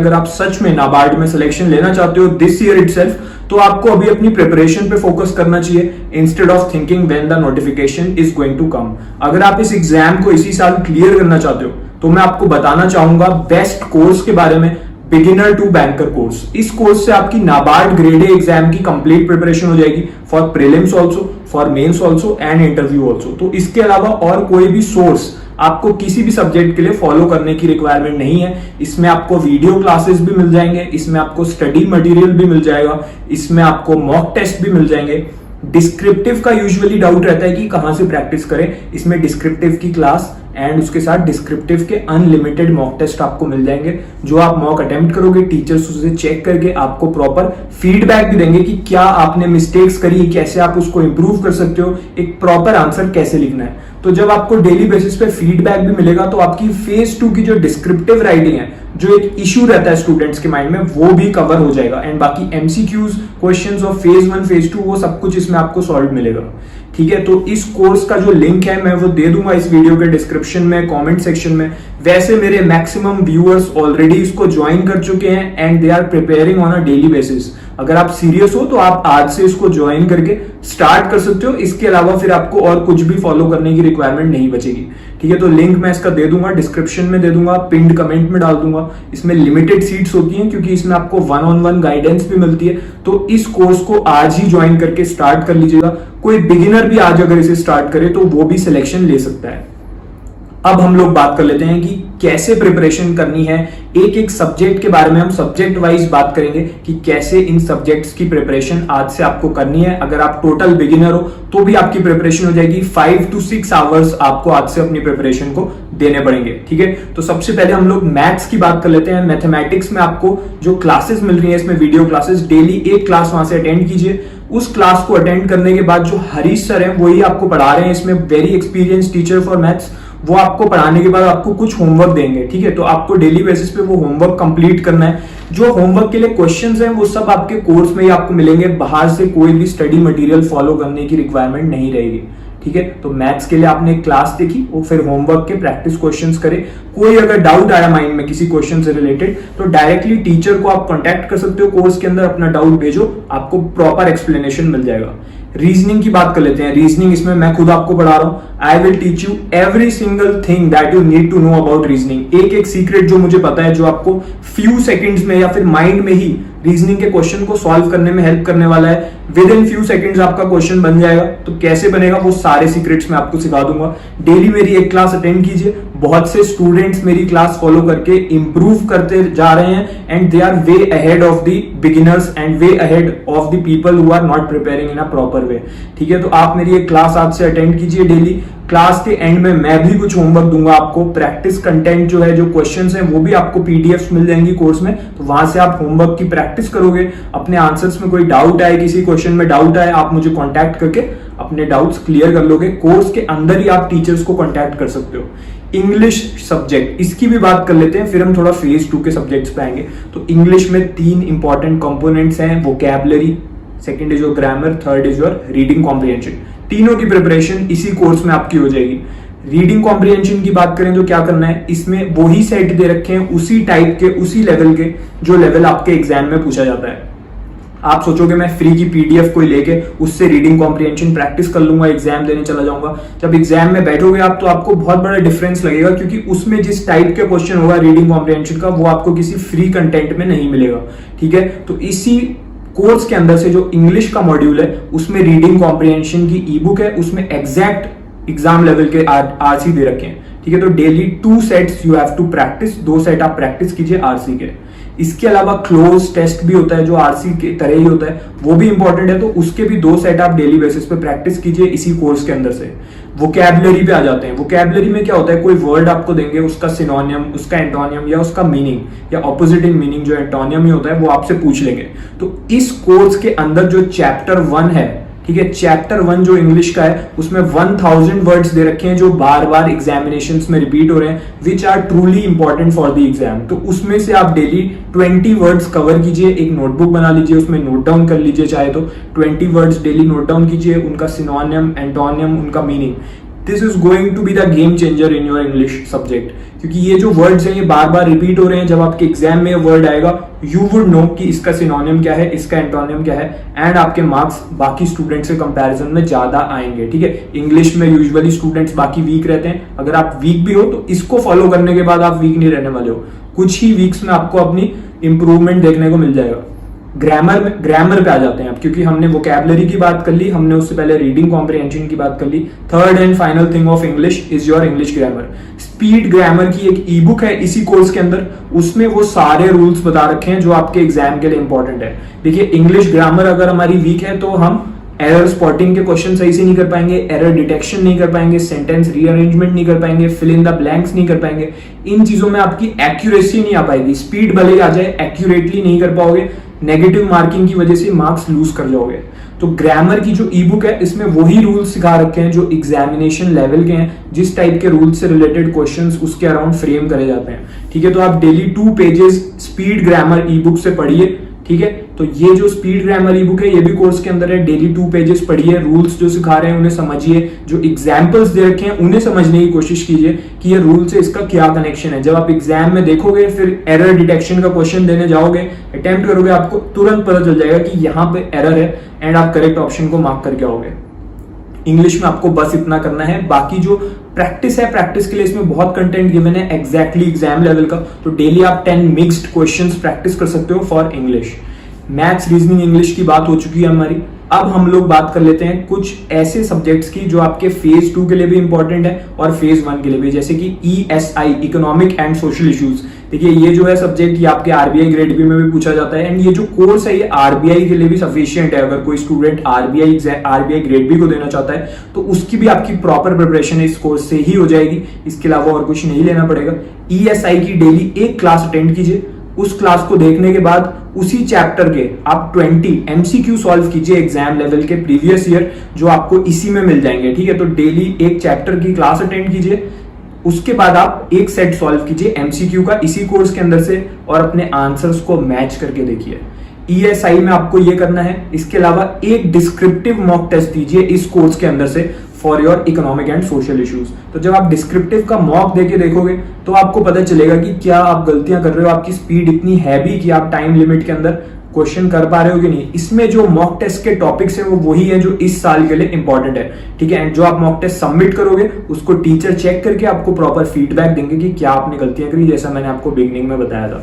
अगर आप सच में नाबार्ड में सिलेक्शन लेना चाहते हो दिस ईयर इटसेल्फ, तो आपको अभी अपनी प्रिपरेशन पे फोकस करना चाहिए instead of thinking when the notification is going to come. अगर आप इस एग्जाम को इसी साल क्लियर करना चाहते हो तो मैं आपको बताना चाहूंगा बेस्ट कोर्स के बारे में, बिगिनर टू बैंकर कोर्स। इस कोर्स से आपकी नाबार्ड ग्रेड ए एग्जाम की कंप्लीट प्रिपरेशन हो जाएगी for prelims also, for mains also and interview also. तो इसके अलावा और कोई भी सोर्स आपको किसी भी सब्जेक्ट के लिए फॉलो करने की रिक्वायरमेंट नहीं है। इसमें आपको वीडियो क्लासेस भी मिल जाएंगे, इसमें आपको स्टडी मटेरियल भी मिल जाएगा, इसमें आपको मॉक टेस्ट भी मिल जाएंगे। डिस्क्रिप्टिव का यूजुअली डाउट रहता है कि कहां से प्रैक्टिस करें, इसमें डिस्क्रिप्टिव की क्लास एंड उसके साथ डिस्क्रिप्टिव के अनलिमिटेड मॉक टेस्ट आपको मिल जाएंगे। जो आप मॉक अटेम्प्ट करोगे टीचर्स उसे चेक करके आपको प्रॉपर फीडबैक भी देंगे कि क्या आपने मिस्टेक्स करी, कैसे आप उसको इंप्रूव कर सकते हो, एक प्रॉपर आंसर कैसे लिखना है। तो जब आपको डेली बेसिस पे फीडबैक भी मिलेगा तो आपकी फेज 2 की जो डिस्क्रिप्टिव राइटिंग है, जो एक इश्यू रहता है स्टूडेंट्स के माइंड में, वो भी कवर हो जाएगा। एंड बाकी MCQs, questions of phase 1 phase 2 वो सब कुछ इसमें आपको सॉल्व मिलेगा। ठीक है, तो इस कोर्स का जो लिंक है मैं वो दे दूंगा इस वीडियो के डिस्क्रिप्शन में, कमेंट सेक्शन में। वैसे मेरे मैक्सिमम व्यूअर्स ऑलरेडी इसको ज्वाइन कर चुके हैं and they are preparing on a daily basis. अगर आप सीरियस हो तो आप आज से इसको ज्वाइन करके स्टार्ट कर सकते हो। इसके अलावा फिर आपको और कुछ भी फॉलो करने की रिक्वायरमेंट नहीं बचेगी। ठीक है, तो लिंक मैं इसका दे दूंगा, डिस्क्रिप्शन में दे दूंगा, पिन्ड कमेंट में डाल दूंगा। इसमें लिमिटेड सीट्स होती हैं क्योंकि इसमें आपको 1-on-1 गाइडेंस भी मिलती है। तो इस कोर्स को आज ही ज्वाइन करके स्टार्ट कर लीजिएगा। कोई बिगिनर भी आज अगर इसे स्टार्ट करे तो वो भी सिलेक्शन ले सकता है। अब हम लोग बात कर लेते हैं कि कैसे प्रिपरेशन करनी है। एक एक सब्जेक्ट के बारे में हम सब्जेक्ट वाइज बात करेंगे कि कैसे इन सब्जेक्ट्स की प्रिपरेशन आज से आपको करनी है। अगर आप टोटल बिगिनर हो तो भी आपकी प्रिपरेशन हो जाएगी। 5 to 6 आवर्स आपको आज से अपनी प्रिपरेशन को देने पड़ेंगे। ठीक है, तो सबसे पहले हम लोग मैथ्स की बात कर लेते हैं। मैथमेटिक्स में आपको जो क्लासेस मिल रही है, इसमें वीडियो क्लासेस, डेली एक क्लास वहां से अटेंड कीजिए। उस क्लास को अटेंड करने के बाद जो हरीश सर हैं वही आपको पढ़ा रहे हैं, इसमें very experience teacher for maths. वो आपको पढ़ाने के बाद आपको कुछ होमवर्क देंगे। ठीक है, तो आपको डेली बेसिस पे वो होमवर्क कंप्लीट करना है। जो होमवर्क के लिए क्वेश्चंस हैं वो सब आपके कोर्स में ही आपको मिलेंगे, बाहर से कोई भी स्टडी मटेरियल फॉलो करने की रिक्वायरमेंट नहीं रहेगी। ठीक है, तो मैथ्स के लिए आपने एक क्लास देखी, वो फिर होमवर्क के प्रैक्टिस क्वेश्चंस करे। कोई अगर डाउट आया माइंड में किसी क्वेश्चन से रिलेटेड तो डायरेक्टली टीचर को आप कांटेक्ट कर सकते हो, कोर्स के अंदर अपना डाउट भेजो, आपको प्रॉपर एक्सप्लेनेशन मिल जाएगा। रीजनिंग की बात कर लेते हैं। रीजनिंग इसमें मैं खुद आपको पढ़ा रहा हूं। I will teach you every single thing that you need to know about reasoning. एक एक सीक्रेट जो मुझे पता है, जो आपको फ्यू सेकंड्स में या फिर माइंड में ही रीजनिंग के क्वेश्चन को सॉल्व करने में हेल्प करने वाला है। विद इन फ्यू सेकंड्स आपका क्वेश्चन बन जाएगा। तो कैसे बनेगा वो सारे सीक्रेट्स मैं आपको सिखा दूंगा। डेली मेरी एक क्लास अटेंड कीजिए। बहुत से स्टूडेंट्स मेरी क्लास फॉलो करके इंप्रूव करते जा रहे हैं and they are way ahead of the beginners and way ahead of the people who are not preparing in a proper way. ठीक है, तो आप मेरी एक क्लास आज से अटेंड कीजिए डेली। क्लास के एंड में मैं भी कुछ होमवर्क दूंगा आपको। प्रैक्टिस कंटेंट जो है, जो क्वेश्चंस हैं वो भी आपको पीडीएफ्स मिल जाएंगी कोर्स में। तो वहां से आप होमवर्क की प्रैक्टिस करोगे। अपने आंसर्स में कोई डाउट आए, किसी क्वेश्चन में डाउट आए, आप मुझे कांटेक्ट करके अपने डाउट्स क्लियर कर लोगे। कोर्स के अंदर ही आप टीचर्स को कांटेक्ट कर सकते हो। इंग्लिश सब्जेक्ट, इसकी भी बात कर लेते हैं, फिर हम थोड़ा फेज 2 के सब्जेक्ट्स पे आएंगे। तो इंग्लिश में 3 इंपॉर्टेंट कंपोनेंट्स हैं, vocabulary, second is your grammar, third is your reading comprehension. तीनों की प्रिपरेशन इसी कोर्स में आपकी हो जाएगी। रीडिंग कॉम्प्रिहेंशन की बात करें तो क्या करना है, इसमें वही सेट दे रखे हैं, उसी टाइप के, उसी लेवल के, जो लेवल आपके एग्जाम में पूछा जाता है। आप सोचोगे मैं फ्री की पीडीएफ कोई लेके उससे रीडिंग कॉम्प्रिहेंशन प्रैक्टिस कर लूंगा, एग्जाम देने चला जाऊंगा। जब एग्जाम में बैठोगे आप तो आपको बहुत बड़ा डिफरेंस लगेगा, क्योंकि उसमें जिस टाइप के क्वेश्चन होगा रीडिंग कॉम्प्रिहेंशन का, वो आपको किसी फ्री कंटेंट में नहीं मिलेगा। ठीक है, तो इसी कोर्स के अंदर से जो इंग्लिश का मॉड्यूल है उसमें रीडिंग कॉम्प्रिहेंशन की ई बुक है, उसमें एग्जैक्ट एग्जाम लेवल के आरसी दे रखे हैं। ठीक है, तो daily 2 sets you have to practise, 2 set आप प्रैक्टिस कीजिए आरसी के। इसके अलावा क्लोज टेस्ट भी होता है जो आरसी के तरह ही होता है, वो भी इंपॉर्टेंट है। तो उसके भी 2 सेट आप डेली बेसिस पे प्रैक्टिस कीजिए इसी कोर्स के अंदर से। वोकैबुलरी पे आ जाते हैं। वोकैबुलरी में क्या होता है, कोई वर्ड आपको देंगे, उसका सिनोनियम, उसका एंटोनियम या उसका मीनिंग या ऑपोजिट इन मीनिंग जो एंटोनियम ही होता है, वो आपसे पूछ लेंगे। तो इस कोर्स के अंदर जो चैप्टर 1 है, ठीक है, चैप्टर 1 जो इंग्लिश का है, उसमें 1000 वर्ड्स दे रखे हैं जो बार बार एग्जामिनेशंस में रिपीट हो रहे हैं, which are truly important for the exam. तो उसमें से आप डेली 20 वर्ड्स कवर कीजिए। एक नोटबुक बना लीजिए, उसमें नोट डाउन कर लीजिए, चाहे तो 20 वर्ड्स डेली नोट डाउन कीजिए, उनका सिनोनियम, एंटोनियम, उनका meaning. This is going to be the game changer in your English subject, क्योंकि ये जो वर्ड्स हैं ये बार बार रिपीट हो रहे हैं। जब आपके एग्जाम में ये वर्ड आएगा यू वुड नो कि इसका सिनोनिम क्या है, इसका एंटोनिम क्या है, एंड आपके मार्क्स बाकी स्टूडेंट्स के कंपैरिजन में ज्यादा आएंगे। ठीक है, इंग्लिश में यूजुअली स्टूडेंट्स बाकी वीक रहते हैं, अगर आप वीक भी हो तो इसको फॉलो करने के बाद आप वीक नहीं रहने वाले हो, कुछ ही वीक्स में आपको अपनी इंप्रूवमेंट देखने को मिल जाएगा। ग्रामर पे आ जाते हैं अब, क्योंकि हमने वोकैबुलरी की बात कर ली, हमने उससे पहले रीडिंग कॉम्प्रिहेंशन की बात कर ली। Third and final thing of English is your English grammar. Speed grammar की एक ई बुक है इसी कोर्स के अंदर, उसमें वो सारे रूल्स बता रखे हैं जो आपके एग्जाम के लिए इंपॉर्टेंट है। देखिए, इंग्लिश ग्रामर अगर हमारी वीक है तो हम एरर स्पॉटिंग के क्वेश्चन सही से नहीं कर पाएंगे, एरर डिटेक्शन नहीं कर पाएंगे, सेंटेंस रीअरेंजमेंट नहीं कर पाएंगे, फिल इन द ब्लैंक्स नहीं कर पाएंगे। इन चीजों में आपकी एक्यूरेसी नहीं आ पाएगी। स्पीड भले ही आ जाए, एक्यूरेटली नहीं कर पाओगे, नेगेटिव मार्किंग की वजह से मार्क्स लूज कर जाओगे। तो ग्रामर की जो ई बुक है इसमें वही रूल्स सिखा रखे हैं जो एग्जामिनेशन लेवल के हैं, जिस टाइप के रूल्स से रिलेटेड क्वेश्चंस उसके अराउंड फ्रेम करे जाते हैं। ठीक है, तो आप डेली 2 पेजेस स्पीड ग्रामर ई बुक से पढ़िए। ठीक है, तो ये जो स्पीड ग्रामर ई बुक है ये भी कोर्स के अंदर है। डेली 2 पेजेस पढ़िए, रूल्स जो सिखा रहे हैं उन्हें समझिए, जो एग्जाम्पल्स दे रखे हैं उन्हें समझने की कोशिश कीजिए कि ये रूल से इसका क्या कनेक्शन है। जब आप एग्जाम में देखोगे, फिर एरर डिटेक्शन का क्वेश्चन देने जाओगे, अटेम्प्ट करोगे, आपको तुरंत पता चल जाएगा कि यहाँ पे एरर है एंड आप करेक्ट ऑप्शन को मार्क करके आओगे। इंग्लिश में आपको बस इतना करना है। बाकी जो प्रैक्टिस है, प्रैक्टिस के लिए इसमें बहुत कंटेंट गिवन है एग्जैक्टली एग्जाम लेवल का। तो डेली आप 10 मिक्स्ड क्वेश्चंस प्रैक्टिस कर सकते हो for English. Maths, reasoning, English की बात हो चुकी है हमारी। अब हम लोग बात कर लेते हैं कुछ ऐसे सब्जेक्ट्स की जो आपके फेज 2 के लिए भी इंपॉर्टेंट है और फेज 1 के लिए भी, जैसे कि ESI, economic and social issues. देखिए, ये जो है सब्जेक्ट ये आपके RBI ग्रेड बी में भी पूछा जाता है, एंड ये जो कोर्स है ये RBI के लिए भी सफिशिएंट है। अगर कोई स्टूडेंट RBI ग्रेड बी को देना चाहता है तो उसकी भी आपकी प्रॉपर प्रिपरेशन इस कोर्स से ही हो जाएगी, इसके अलावा और कुछ नहीं लेना पड़ेगा। ESI की डेली एक क्लास अटेंड कीजिए, उस क्लास को देखने के बाद उसी चैप्टर के आप 20 MCQ सॉल्व कीजिए एग्जाम लेवल के प्रीवियस ईयर, जो आपको इसी में मिल जाएंगे। ठीक है, तो डेली एक चैप्टर की क्लास अटेंड कीजिए, उसके बाद आप एक सेट सॉल्व कीजिए MCQ का इसी कोर्स के अंदर से और अपने आंसर्स को मैच करके देखिए। ESI में आपको ये करना है। इसके अलावा एक डिस्क्रिप्टिव मॉक टेस्ट दीजिए इस कोर्स के अंदर से for your economic and social issues. तो जब आप डिस्क्रिप्टिव का मॉक देके देखोगे तो आपको पता चलेगा कि क्या आप गलतियां कर रहे हो, आपकी स्पीड इतनी है भी कि आप टाइम लिमिट के अंदर क्वेश्चन कर पा रहे हो कि नहीं। इसमें जो मॉक टेस्ट के टॉपिक्स हैं वो वही है जो इस साल के लिए इंपॉर्टेंट है। ठीक है, एंड जो आप मॉक टेस्ट सबमिट करोगे उसको टीचर चेक करके आपको प्रॉपर फीडबैक देंगे कि क्या आपने गलतियां करी, जैसा मैंने आपको बिगिनिंग में बताया था।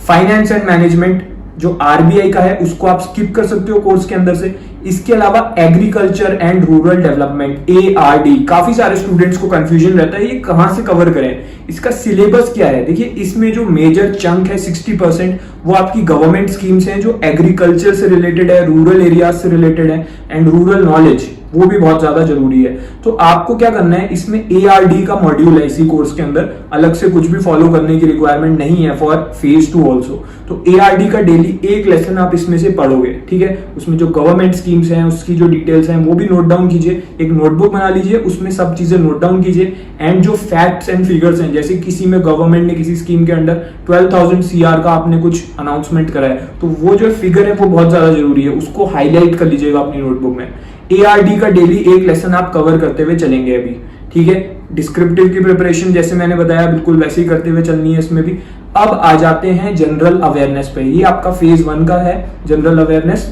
फाइनेंस एंड मैनेजमेंट जो RBI का है उसको आप स्किप कर सकते हो कोर्स के अंदर से। इसके अलावा agriculture and rural development ARD, काफी सारे स्टूडेंट्स को कंफ्यूजन रहता है ये कहां से कवर करें, इसका सिलेबस क्या है। देखिए, इसमें जो मेजर चंक है 60% वो आपकी गवर्नमेंट स्कीम्स हैं जो एग्रीकल्चर से रिलेटेड है, रूरल एरियाज से रिलेटेड है, एंड रूरल नॉलेज वो भी बहुत ज्यादा जरूरी है। तो आपको क्या करना है, इसमें ARD का मॉड्यूल है इसी कोर्स के अंदर, अलग से कुछ भी फॉलो करने की रिक्वायरमेंट नहीं है फॉर फेज 2 ऑल्सो। तो ARD का डेली एक लेसन आप इसमें से पढ़ोगे। ठीक है, उसमें जो गवर्नमेंट स्कीम्स हैं उसकी जो डिटेल्स हैं वो भी नोट डाउन कीजिए, एक नोटबुक बना लीजिए, उसमें सब चीजें नोट डाउन कीजिए। एंड जो फैक्ट्स एंड फिगर्स हैं, जैसे किसी में गवर्नमेंट ने किसी स्कीम के अंडर 12,000 CR का आपने कुछ अनाउंसमेंट करा है, तो वो जो फिगर है वो बहुत ज्यादा जरूरी है, उसको हाईलाइट कर लीजिएगा अपनी नोटबुक में। ARD का डेली एक लेसन आप कवर करते हुए चलेंगे अभी। ठीक है, डिस्क्रिप्टिव की प्रिपरेशन जैसे मैंने बताया बिल्कुल वैसे ही करते हुए चलनी है इसमें भी। अब आ जाते हैं जनरल अवेयरनेस पे। ये आपका फेज 1 का है जनरल अवेयरनेस।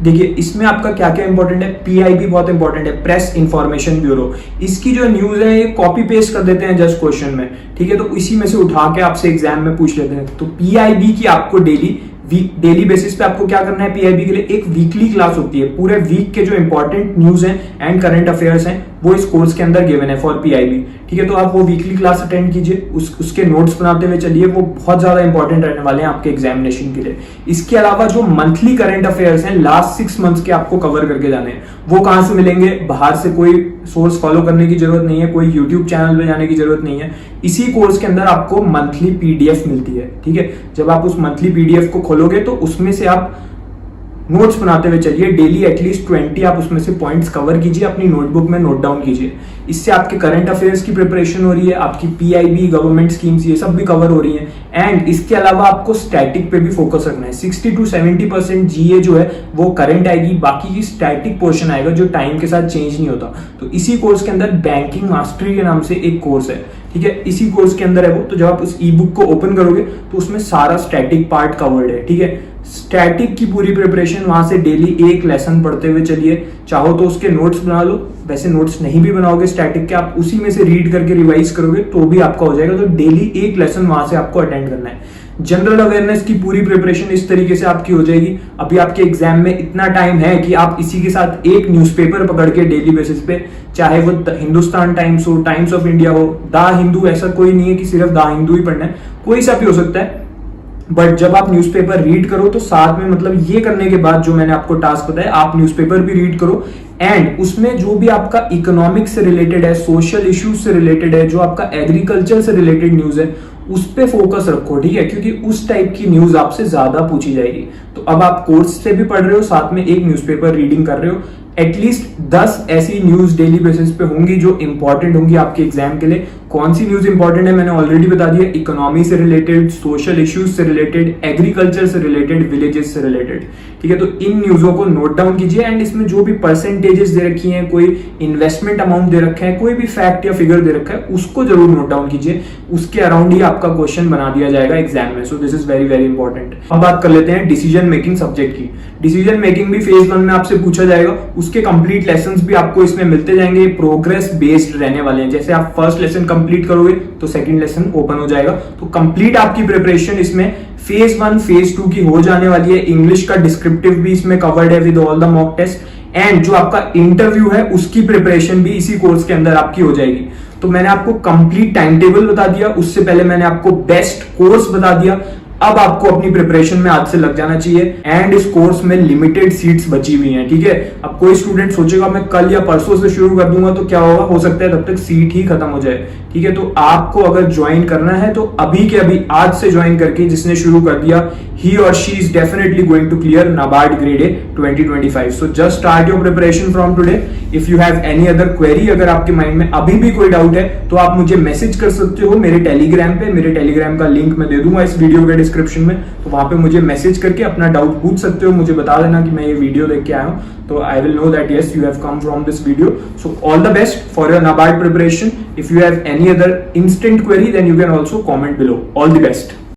देखिए, इसमें आपका क्या क्या इंपॉर्टेंट है। PIB बहुत इंपॉर्टेंट है, प्रेस इंफॉर्मेशन ब्यूरो। इसकी जो न्यूज है ये कॉपी पेस्ट कर देते हैं जस्ट क्वेश्चन में। ठीक है, तो इसी में से उठा के आपसे एग्जाम में पूछ लेते हैं। तो PIB की आपको डेली बेसिस पे आपको क्या करना है। PIB के लिए एक वीकली क्लास होती है, पूरे वीक के जो इंपॉर्टेंट न्यूज हैं एंड करंट अफेयर्स हैं वो इस कोर्स के अंदर गिवन है फॉर PIB। ठीक है, तो आप वो वीकली क्लास अटेंड कीजिए, उसके नोट्स बनाते हुए चलिए, वो बहुत ज्यादा इंपॉर्टेंट रहने वाले हैं आपके एग्जामिनेशन के लिए। इसके अलावा जो मंथली करंट अफेयर्स हैं लास्ट 6 मंथ्स के आपको कवर करके जाने हैं। वो कहां से मिलेंगे, बाहर से कोई सोर्स फॉलो करने की जरूरत नहीं है, कोई यूट्यूब चैनल पे जाने की जरूरत नहीं है। इसी कोर्स के अंदर आपको मंथली PDF मिलती है। ठीक है, जब आप उस मंथली PDF को खोलोगे तो उसमें से आप नोट्स बनाते हुए चलिए। डेली एटलीस्ट 20 आप उसमें से पॉइंट्स कवर कीजिए, अपनी नोटबुक में नोट डाउन कीजिए। इससे आपके करंट अफेयर्स की प्रिपरेशन हो रही है, आपकी पीआईबी, गवर्नमेंट स्कीम्स, ये सब भी कवर हो रही है। एंड इसके अलावा आपको स्टैटिक पे भी फोकस रखना है। 60 to 70% जीए जो है वो करंट आएगी, बाकी की स्टैटिक पोर्शन आएगा जो टाइम के साथ चेंज नहीं होता। तो इसी कोर्स के अंदर बैंकिंग मास्टरी के नाम से एक कोर्स है, ठीक है, इसी कोर्स के अंदर है वो। तो जब आप उस ई बुक को ओपन करोगे तो उसमें सारा स्टैटिक पार्ट कवर्ड है, ठीक है। स्टैटिक की पूरी प्रिपरेशन वहां से डेली एक लेसन पढ़ते हुए चलिए। चाहो तो उसके नोट्स बना लो, वैसे नोट्स नहीं भी बनाओगे स्टैटिक के, आप उसी में से रीड करके रिवाइज करोगे तो भी आपका हो जाएगा। तो डेली एक लेसन वहां से आपको अटेंड करना है। जनरल अवेयरनेस की पूरी प्रिपरेशन इस तरीके से आपकी हो जाएगी। अभी आपके एग्जाम में इतना टाइम है कि आप इसी के साथ एक न्यूज़पेपर पकड़ के डेली बेसिस पे, चाहे वो हिंदुस्तान टाइम्स हो, टाइम्स ऑफ इंडिया हो, द हिंदू, ऐसा कोई नहीं है कि सिर्फ द हिंदू ही पढ़ना है, कोई सा भी हो सकता है। बट जब आप न्यूज़पेपर रीड करो तो साथ में, मतलब ये करने के बाद जो मैंने आपको टास्क बताया, आप न्यूज़पेपर भी रीड करो एंड उसमें जो भी आपका इकोनॉमिक्स से रिलेटेड है, सोशल इश्यूज से रिलेटेड है, जो आपका एग्रीकल्चर से रिलेटेड न्यूज है, उस पे फोकस रखो, ठीक है, क्योंकि उस टाइप की न्यूज आपसे ज्यादा पूछी जाएगी। तो अब आप कोर्स से भी पढ़ रहे हो, साथ में एक न्यूज़पेपर रीडिंग कर रहे हो। एटलीस्ट 10 ऐसी न्यूज डेली बेसिस पे होंगी जो इंपॉर्टेंट होंगी आपके एग्जाम के लिए। कौन सी न्यूज इंपॉर्टेंट है मैंने ऑलरेडी बता दिया, इकोनॉमी से रिलेटेड, सोशल इश्यूज से रिलेटेड, एग्रीकल्चर से रिलेटेड, विलेजेस से रिलेटेड, ठीक है। तो इन न्यूजों को नोट डाउन कीजिए एंड इसमें जो भी परसेंटेजेस दे रखी हैं, कोई इन्वेस्टमेंट अमाउंट दे रखा है, कोई भी फैक्ट या फिगर दे रखा है, उसको जरूर नोट डाउन कीजिए। उसके अराउंड ही आपका क्वेश्चन बना दिया जाएगा एग्जाम में। So this is very very important. अब बात कर लेते हैं डिसीजन मेकिंग सब्जेक्ट की। डिसीजन मेकिंग भी फेज 1 में आपसे पूछा जाएगा, उसके कंप्लीट लेसन्स भी आपको इसमें मिलते जाएंगे, प्रोग्रेस बेस्ड रहने वाले हैं। जैसे आप फर्स्ट लेसन कंप्लीट करोगे तो सेकंड लेसन ओपन हो जाएगा। तो कंप्लीट आपकी प्रिपरेशन इसमें फेज 1 फेज 2 की हो जाने वाली है। इंग्लिश का डिस्क्रिप्टिव भी इसमें कवर्ड है with all the mock test and जो आपका इंटरव्यू है उसकी प्रिपरेशन भी इसी कोर्स के अंदर आपकी हो जाएगी। तो मैंने आपको कंप्लीट टाइम टेबल बता दिया, उससे पहले मैंने आपको बेस्ट कोर्स बता दिया। अब आपको अपनी प्रिपरेशन में आज से लग जाना चाहिए एंड इस कोर्स में लिमिटेड सीट्स बची हुई हैं, ठीक है। अब कोई स्टूडेंट सोचेगा मैं कल या परसों से शुरू कर दूंगा तो क्या होगा, हो सकता है तब तक सीट ही खत्म हो जाए, ठीक है। तो आपको अगर ज्वाइन करना है तो अभी के अभी आज से ज्वाइन करके, जिसने शुरू कर दिया, he or she is definitely going to clear NABARD grade A 2025. So just start your preparation from today. If you have any other query, अगर आपके माइंड में अभी भी कोई डाउट है तो आप मुझे मैसेज कर सकते हो मेरे टेलीग्राम पे। मेरे टेलीग्राम का लिंक मैं दे दूंगा इस वीडियो के डिस्क्रिप्शन में, तो वहां पे मुझे मैसेज करके अपना डाउट पूछ सकते हो। मुझे बता देना कि मैं ये वीडियो देख के आया हूँ, तो I will know that yes you have come from this video. So all the best for your NABARD preparation. If you have any other instant query, then you can also comment below. All the best.